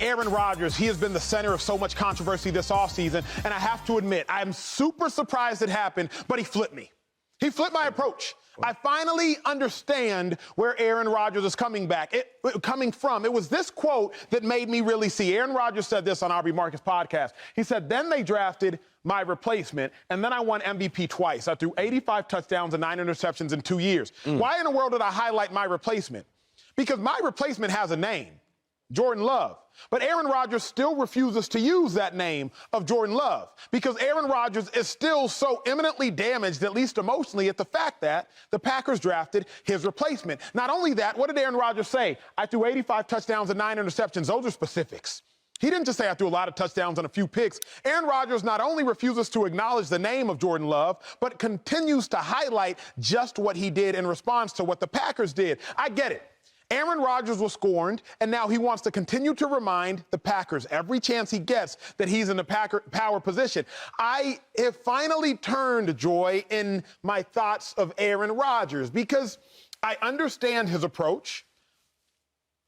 Aaron Rodgers, he has been the center of so much controversy this offseason, and I have to admit, I'm super surprised it happened, but he flipped me. He flipped my approach. I finally understand where Aaron Rodgers is coming from. It was this quote that made me really see. Aaron Rodgers said this on Aubrey Marcus' podcast. He said, then they drafted my replacement, and then I won MVP twice. I threw 85 touchdowns and 9 interceptions in 2 years. Why in the world did I highlight my replacement? Because my replacement has a name, Jordan Love. But Aaron Rodgers still refuses to use that name of Jordan Love because Aaron Rodgers is still so eminently damaged, at least emotionally, at the fact that the Packers drafted his replacement. Not only that, what did Aaron Rodgers say? I threw 85 touchdowns and 9 interceptions. Those are specifics. He didn't just say I threw a lot of touchdowns and a few picks. Aaron Rodgers not only refuses to acknowledge the name of Jordan Love, but continues to highlight just what he did in response to what the Packers did. I get it. Aaron Rodgers was scorned, and now he wants to continue to remind the Packers every chance he gets that he's in the power position. I have finally turned, Joy, in my thoughts of Aaron Rodgers because I understand his approach.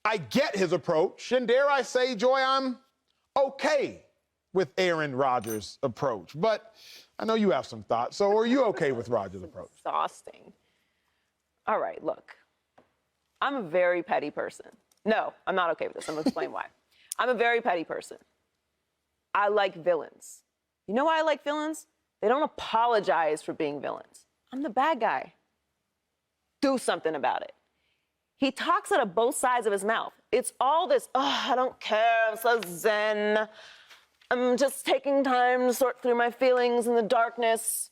I get his approach, and dare I say, Joy, I'm okay with Aaron Rodgers' approach. But I know you have some thoughts, so are you okay with Rodgers' approach? Exhausting. All right, look. I'm a very petty person. No, I'm not okay with this. I'm going to explain why. I'm a very petty person. I like villains. You know why I like villains? They don't apologize for being villains. I'm the bad guy. Do something about it. He talks out of both sides of his mouth. It's all this, oh, I don't care, I'm so zen. I'm just taking time to sort through my feelings in the darkness.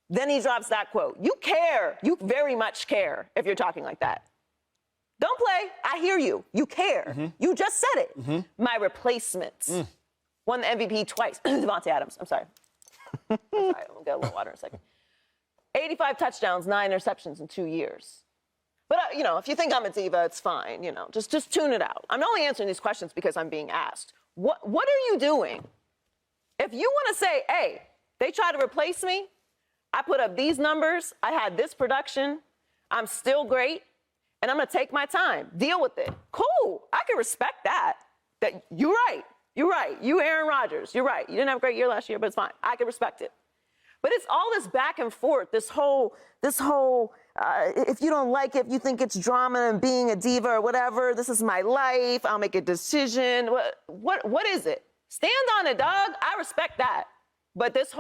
Then he drops that quote. You care. You very much care if you're talking like that. Don't play. I hear you. You care. You just said it. My replacements won the MVP twice. Devontae Adams. I'm sorry. I'm going to get a little water in a second. 85 touchdowns, 9 interceptions in 2 years. But, you know, if you think I'm a diva, it's fine. You know, just tune it out. I'm only answering these questions because I'm being asked. What are you doing? If you want to say, hey, they tried to replace me, I put up these numbers, I had this production, I'm still great, and I'm going to take my time, deal with it. Cool. I can respect that. That you're right. You're right. You, Aaron Rodgers, you're right. You didn't have a great year last year, but it's fine. I can respect it. But it's all this back and forth, this whole, if you don't like it, if you think it's drama and being a diva or whatever, this is my life, I'll make a decision. What is it? Stand on it, dog. I respect that. But this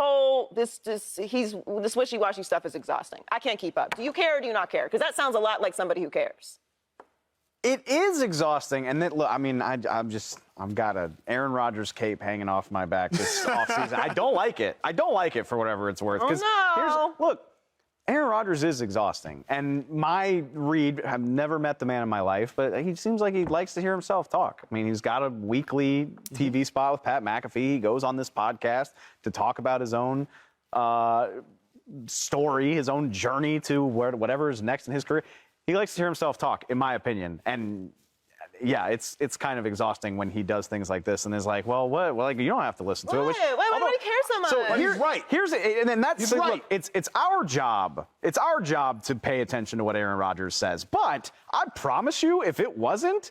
wishy-washy stuff is exhausting. I can't keep up. Do you care or do you not care? Because that sounds a lot like somebody who cares. It is exhausting, and look, I mean, I've got a Aaron Rodgers cape hanging off my back this offseason. I don't like it. I don't like it for whatever it's worth. Oh, no. Look, Aaron Rodgers is exhausting, and my read, I've never met the man in my life, but he seems like he likes to hear himself talk. I mean, he's got a weekly TV spot with Pat McAfee. He goes on this podcast to talk about his own story, his own journey to whatever is next in his career. He likes to hear himself talk, in my opinion, and yeah, it's kind of exhausting when he does things like this and is like, well, what? Well, like, you don't have to listen to it. Why do you care so much? So he's right. And that's right. Look, it's our job. It's our job to pay attention to what Aaron Rodgers says. But I promise you, if it wasn't,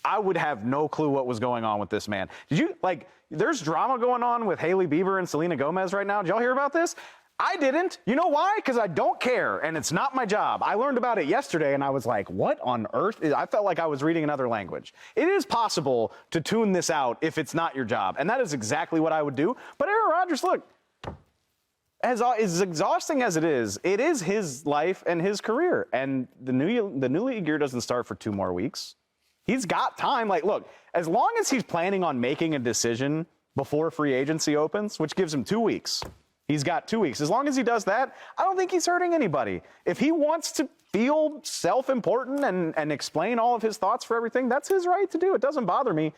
I would have no clue what was going on with this man. There's drama going on with Hailey Bieber and Selena Gomez right now. Did y'all hear about this? I didn't. You know why? Because I don't care, and it's not my job. I learned about it yesterday, and I was like, what on earth? I felt like I was reading another language. It is possible to tune this out if it's not your job, and that is exactly what I would do. But Aaron Rodgers, look, as exhausting as it is his life and his career, and the new league year doesn't start for 2 more weeks. He's got time. Like, look, as long as he's planning on making a decision before free agency opens, which gives him 2 weeks, he's got 2 weeks. As long as he does that, I don't think he's hurting anybody. If he wants to feel self-important and explain all of his thoughts for everything, that's his right to do. It doesn't bother me,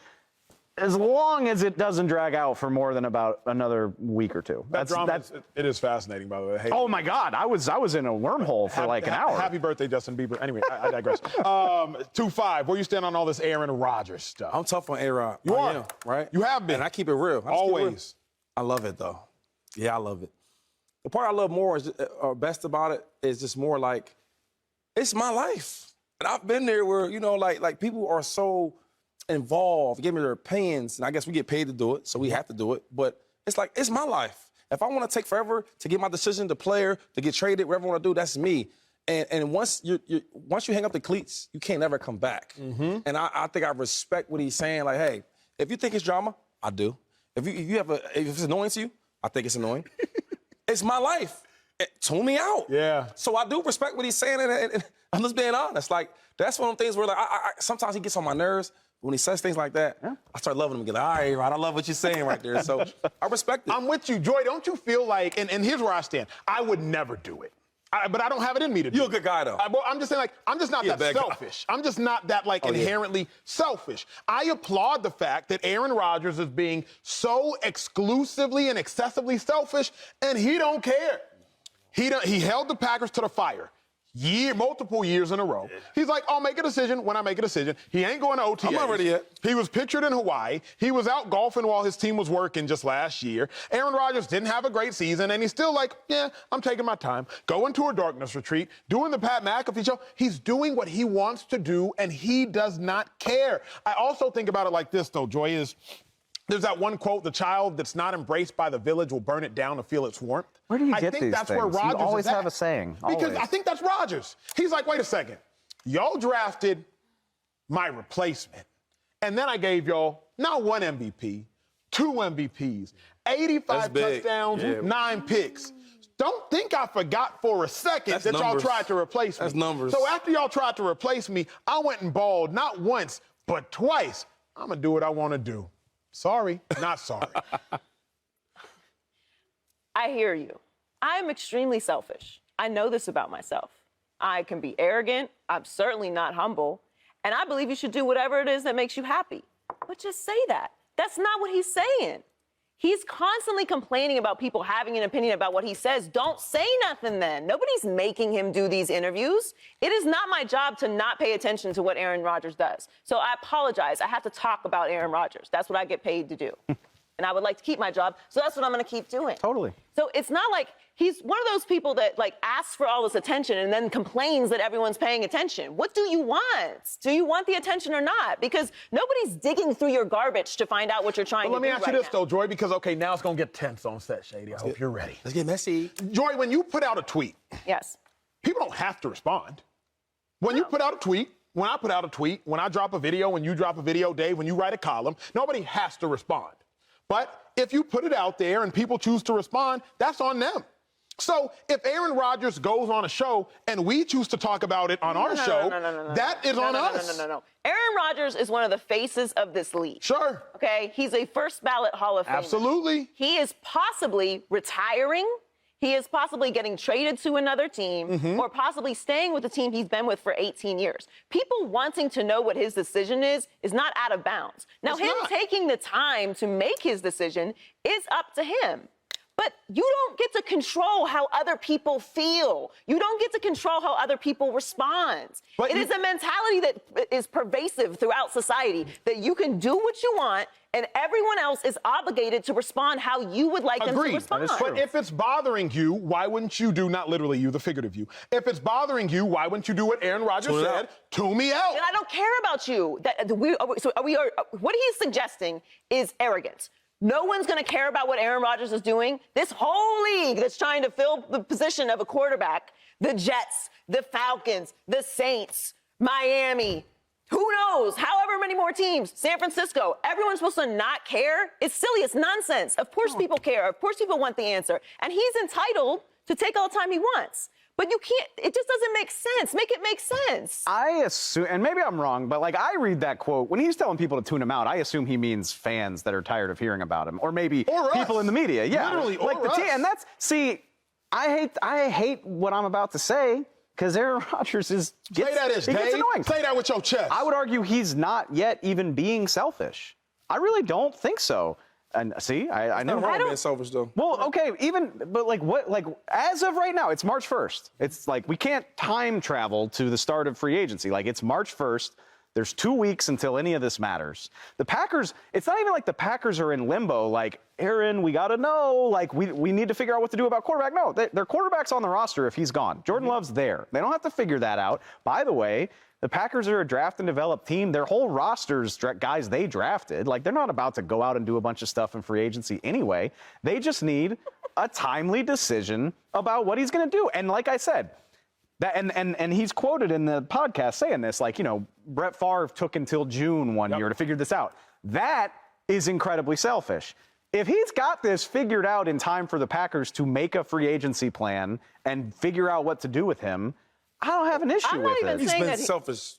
as long as it doesn't drag out for more than about another week or two. It is fascinating, by the way. Hey, oh, my God. I was in a wormhole for like an hour. Happy birthday, Justin Bieber. Anyway, I digress. 2-5, where you stand on all this Aaron Rodgers stuff? I'm tough on A-Rod. You are. am, right? You have been. And I keep it real. Always. I love it, though. Yeah, I love it. The part I love more is, or best about it is just more like, it's my life. And I've been there where, you know, like people are so involved, give me their opinions, and I guess we get paid to do it, so we have to do it. But it's like, it's my life. If I want to take forever to get my decision, the player, to get traded, whatever I want to do, that's me. And once you hang up the cleats, you can't ever come back. Mm-hmm. And I think I respect what he's saying. Like, hey, if you think it's drama, I do. If it's annoying to you, I think it's annoying. It's my life. Tune me out. Yeah. So I do respect what he's saying, and I'm just being honest. Like, that's one of the things where, like, sometimes he gets on my nerves. When he says things like that, I start loving him again. Like, all right, Rod, I love what you're saying right there. So I respect it. I'm with you, Joy. Don't you feel like, and here's where I stand. I would never do it. But I don't have it in me to do it. You're a good guy, though. I'm just saying, like, I'm just not that selfish. I'm just not that, like, inherently selfish. I applaud the fact that Aaron Rodgers is being so exclusively and excessively selfish, and he don't care. He held the Packers to the fire. Multiple years in a row. He's like, I'll make a decision when I make a decision. He ain't going to OTA. I'm not ready yet. He was pictured in Hawaii. He was out golfing while his team was working just last year. Aaron Rodgers didn't have a great season, and he's still like, yeah, I'm taking my time. Going to a darkness retreat, doing the Pat McAfee show. He's doing what he wants to do, and he does not care. I also think about it like this, though, Joy, is there's that one quote, the child that's not embraced by the village will burn it down to feel its warmth. Where do you get these I think that's things? where Rodgers You always is at. have a saying. Because Always. I think that's Rodgers. He's like, wait a second. Y'all drafted my replacement. And then I gave y'all not one MVP, 2 MVPs, 85 touchdowns, 9 picks. Don't think I forgot for a second that y'all tried to replace me. That's numbers. So after y'all tried to replace me, I went and balled not once, but twice. I'm going to do what I want to do. Sorry, not sorry. I hear you. I am extremely selfish. I know this about myself. I can be arrogant. I'm certainly not humble. And I believe you should do whatever it is that makes you happy. But just say that. That's not what he's saying. He's constantly complaining about people having an opinion about what he says. Don't say nothing then. Nobody's making him do these interviews. It is not my job to not pay attention to what Aaron Rodgers does. So I apologize. I have to talk about Aaron Rodgers. That's what I get paid to do. And I would like to keep my job, so that's what I'm going to keep doing. Totally. So it's not like he's one of those people that, like, asks for all this attention and then complains that everyone's paying attention. What do you want? Do you want the attention or not? Because nobody's digging through your garbage to find out what you're trying to do. Let me ask you right this, now. though, Joy, because, okay, now it's going to get tense on set, Shady. I hope you're ready. Let's get messy. Joy, when you put out a tweet, Yes. people don't have to respond. When you put out a tweet, when I put out a tweet, when I drop a video, when you drop a video, Dave, when you write a column, nobody has to respond. But if you put it out there and people choose to respond, that's on them. So if Aaron Rodgers goes on a show and we choose to talk about it on our show, that is on us. No. Aaron Rodgers is one of the faces of this league. Sure. Okay? He's a first ballot Hall of Famer. Absolutely. He is possibly retiring. He is possibly getting traded to another team or possibly staying with the team he's been with for 18 years. People wanting to know what his decision is not out of bounds. Now, taking the time to make his decision is up to him. But you don't get to control how other people feel. You don't get to control how other people respond. But it is a mentality that is pervasive throughout society, that you can do what you want and everyone else is obligated to respond how you would like them to respond. But if it's bothering you, why wouldn't you do, not literally you, the figurative you, if it's bothering you, why wouldn't you do what Aaron Rodgers said? Tune me out. And I don't care about you. What he's suggesting is arrogance. No one's going to care about what Aaron Rodgers is doing. This whole league that's trying to fill the position of a quarterback, the Jets, the Falcons, the Saints, Miami, who knows, however many more teams, San Francisco, everyone's supposed to not care? It's silly. It's nonsense. Of course people care. Of course people want the answer. And he's entitled to take all the time he wants. But you can't, it just doesn't make sense. Make it make sense. I assume, and maybe I'm wrong, but like I read that quote, when he's telling people to tune him out, I assume he means fans that are tired of hearing about him. Or maybe people in the media. Yeah. Literally, like or us. And that's, see, I hate what I'm about to say, because Aaron Rodgers gets annoying. Say that with your chest. I would argue he's not yet even being selfish. I really don't think so. And see, I know. I don't being selfish though. Well, okay, but as of right now, it's March 1st. It's like we can't time travel to the start of free agency. Like it's March 1st. There's 2 weeks until any of this matters. The Packers, it's not even like the Packers are in limbo, like, Aaron, we got to know, like, we need to figure out what to do about quarterback. No, their quarterback's on the roster if he's gone. Jordan Love's there. They don't have to figure that out. By the way, the Packers are a draft and develop team. Their whole roster's guys they drafted. Like, they're not about to go out and do a bunch of stuff in free agency anyway. They just need a timely decision about what he's going to do. And like I said, and he's quoted in the podcast saying this, like, Brett Favre took until June one year to figure this out. That is incredibly selfish. If he's got this figured out in time for the Packers to make a free agency plan and figure out what to do with him, I don't have an issue with it. He's been selfish.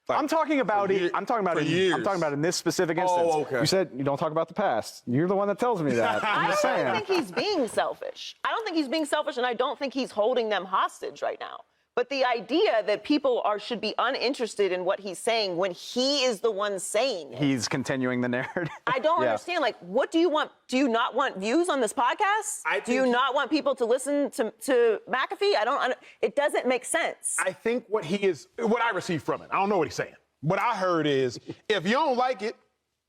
Like, I'm talking about it. I'm talking about in this specific instance. Oh, okay. You said you don't talk about the past. You're the one that tells me that. I'm just saying. I don't think he's being selfish. I don't think he's being selfish, and I don't think he's holding them hostage right now. But the idea that people should be uninterested in what he's saying when he is the one saying it. He's continuing the narrative. I don't understand. Like, what do you want? Do you not want views on this podcast? Do you not want people to listen to McAfee? It doesn't make sense. I think what I received from it, I don't know what he's saying. What I heard is, if you don't like it,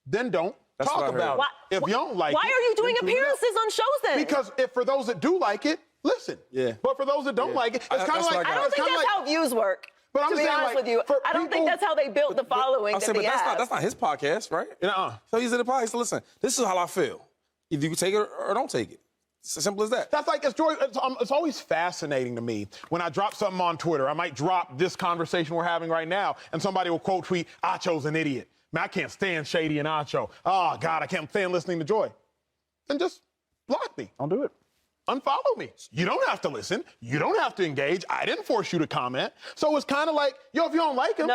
then don't talk about it. If you don't like it. Why are you doing appearances on shows then? Because for those that do like it, listen. Yeah. But for those that don't like it, it's kind of like... I don't think that's how views work. But I'm just honest with you. I don't think that's how they built the following that they have. That's not his podcast, right? So he's in the podcast. So listen, this is how I feel. Either you can take it or don't take it. It's as simple as that. That's like, it's always fascinating to me when I drop something on Twitter. I might drop this conversation we're having right now, and somebody will quote tweet, Acho's an idiot. Man, I can't stand Shady and Acho. Oh, God, I can't stand listening to Joy. Then just block me. I'll do it. Unfollow me. You don't have to listen. You don't have to engage. I didn't force you to comment. So it's kind of like, if you don't like him,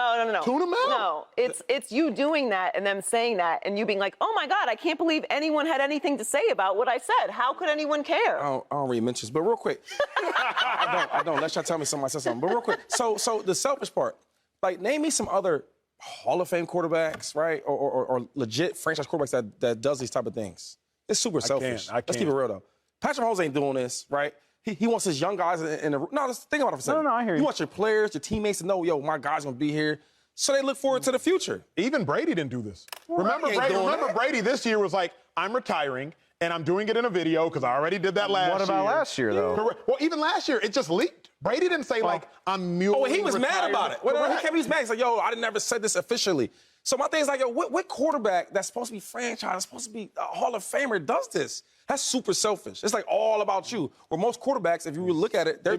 tune him out. No, it's you doing that and them saying that and you being like, oh, my God, I can't believe anyone had anything to say about what I said. How could anyone care? I don't read mentions, but real quick. I don't. Let y'all tell me somebody said something. But real quick. So the selfish part, like, name me some other Hall of Fame quarterbacks, right, or legit franchise quarterbacks that does these type of things. It's super selfish. Let's keep it real, though. Patrick Mahomes ain't doing this, right? He wants his young guys in the... No, just think about it for a second. No, I hear you. You want your players, your teammates to know, my guy's going to be here. So they look forward to the future. Even Brady didn't do this. Remember Brady this year was like, I'm retiring, and I'm doing it in a video because I already did that last year. What about last year, though? Well, even last year, it just leaked. Brady didn't say, I'm muling he was mad about it. He was mad. He's like, I never said this officially. So my thing is like, what quarterback that's supposed to be franchised, supposed to be a Hall of Famer does this? That's super selfish. It's like all about you. Where most quarterbacks, if you look at it, they're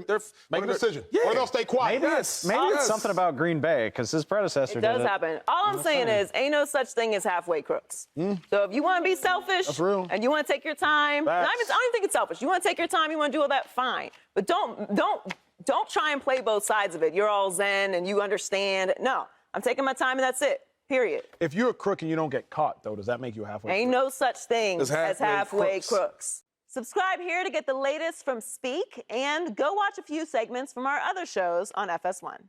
make a decision. Yeah. Or they'll stay quiet. Maybe it's something about Green Bay, because his predecessor did it. It does happen. All I'm saying is, ain't no such thing as halfway crooks. So if you want to be selfish and you want to take your time, I don't even think it's selfish. You want to take your time, you want to do all that, fine. But don't try and play both sides of it. You're all zen and you understand. No, I'm taking my time and that's it. Period. If you're a crook and you don't get caught, though, does that make you a halfway crook? Ain't no such thing as halfway crooks. Subscribe here to get the latest from Speak and go watch a few segments from our other shows on FS1.